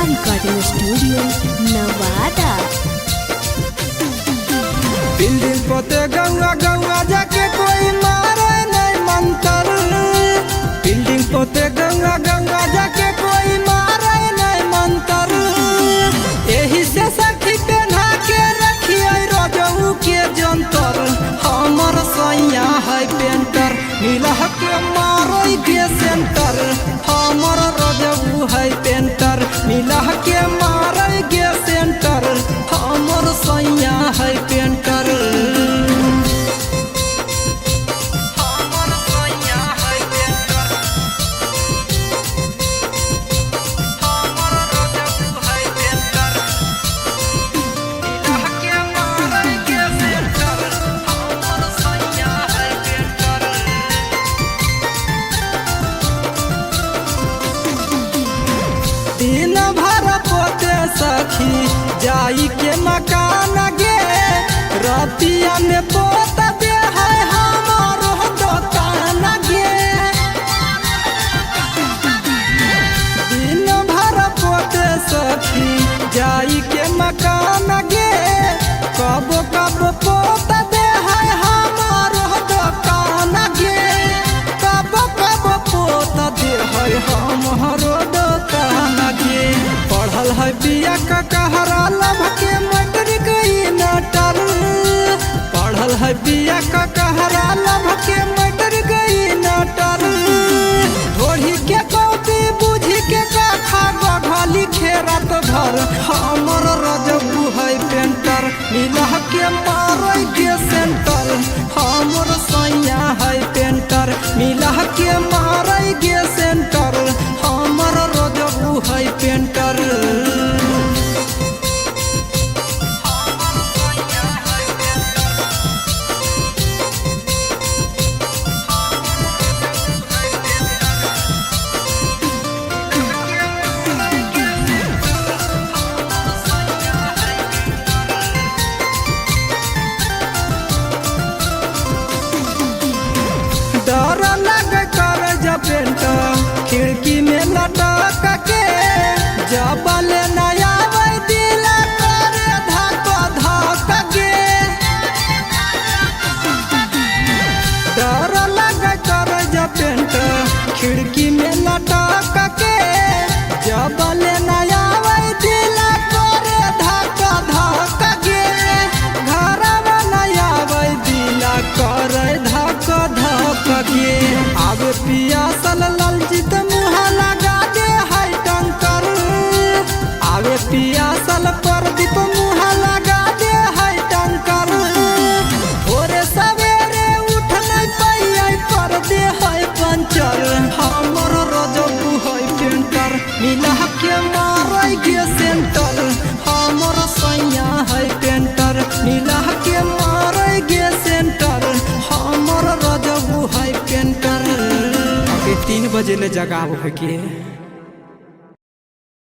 Recording studio Nawada. Building पोते गंगा गंगा जाके कोई मारे नहीं मंतर। बिल्डिंग पोते गंगा गंगा जाके कोई मारे नहीं मंतर। यही से सखी पहना के रखिए रोजऊ के जंतर। हमर सैया है पेंटर मिला के मारे के सेंटर। हमर रोजऊ है पेंटर मिला के मारे के सेंटर। हमर सैया है पेंटर। दिन भर पोते सखी जाई के मकान गे। रतिया में पोत दे है हमारो दुकान गे। दिन भर पोते सखी जाई के मकान गे। कब कब पोत दे है हमारो दुकान गे। कब कब पोत दे है हमारो दुकान गे। पढ़ल है बिया का कहरा लभ के मैट्रिक नटर। पढ़ल है बिया का कहरा लभ के मैट्रिक नटर। ढोढ़ी के कॉपी बुझी के कखा गढ़ली खेरत भर। हमर रजबू है पेंटर मिला के मारे के सेंटर। हमर सैया है पेंटर मिला के मारे के सेंटर। हमर रजबू है पेंटर। डर लग कर जपेंट खिड़की में लटक के। जबल नया दिल करे धक धक के। डर लग कर जपेंट खिड़की में लटक के। जबल नया दिल करे धक धक के। घर नया दिल करे धक धक के। आवे पियासल ललचित मुँह लगा दे है टंकर। आवे पियासल प्रदीप मुँह लगा दे है टंकर। भोरे सवेरे उठ नहीं पाइए कर दे है पंचर। हमर रजबू है पेंटर मिला के मारे के सेंटर। हमर सैया है पेंटर मिला के मारे के सेंटर। हमर रजबू है पेंटर। 3 बजे ले जगाव के।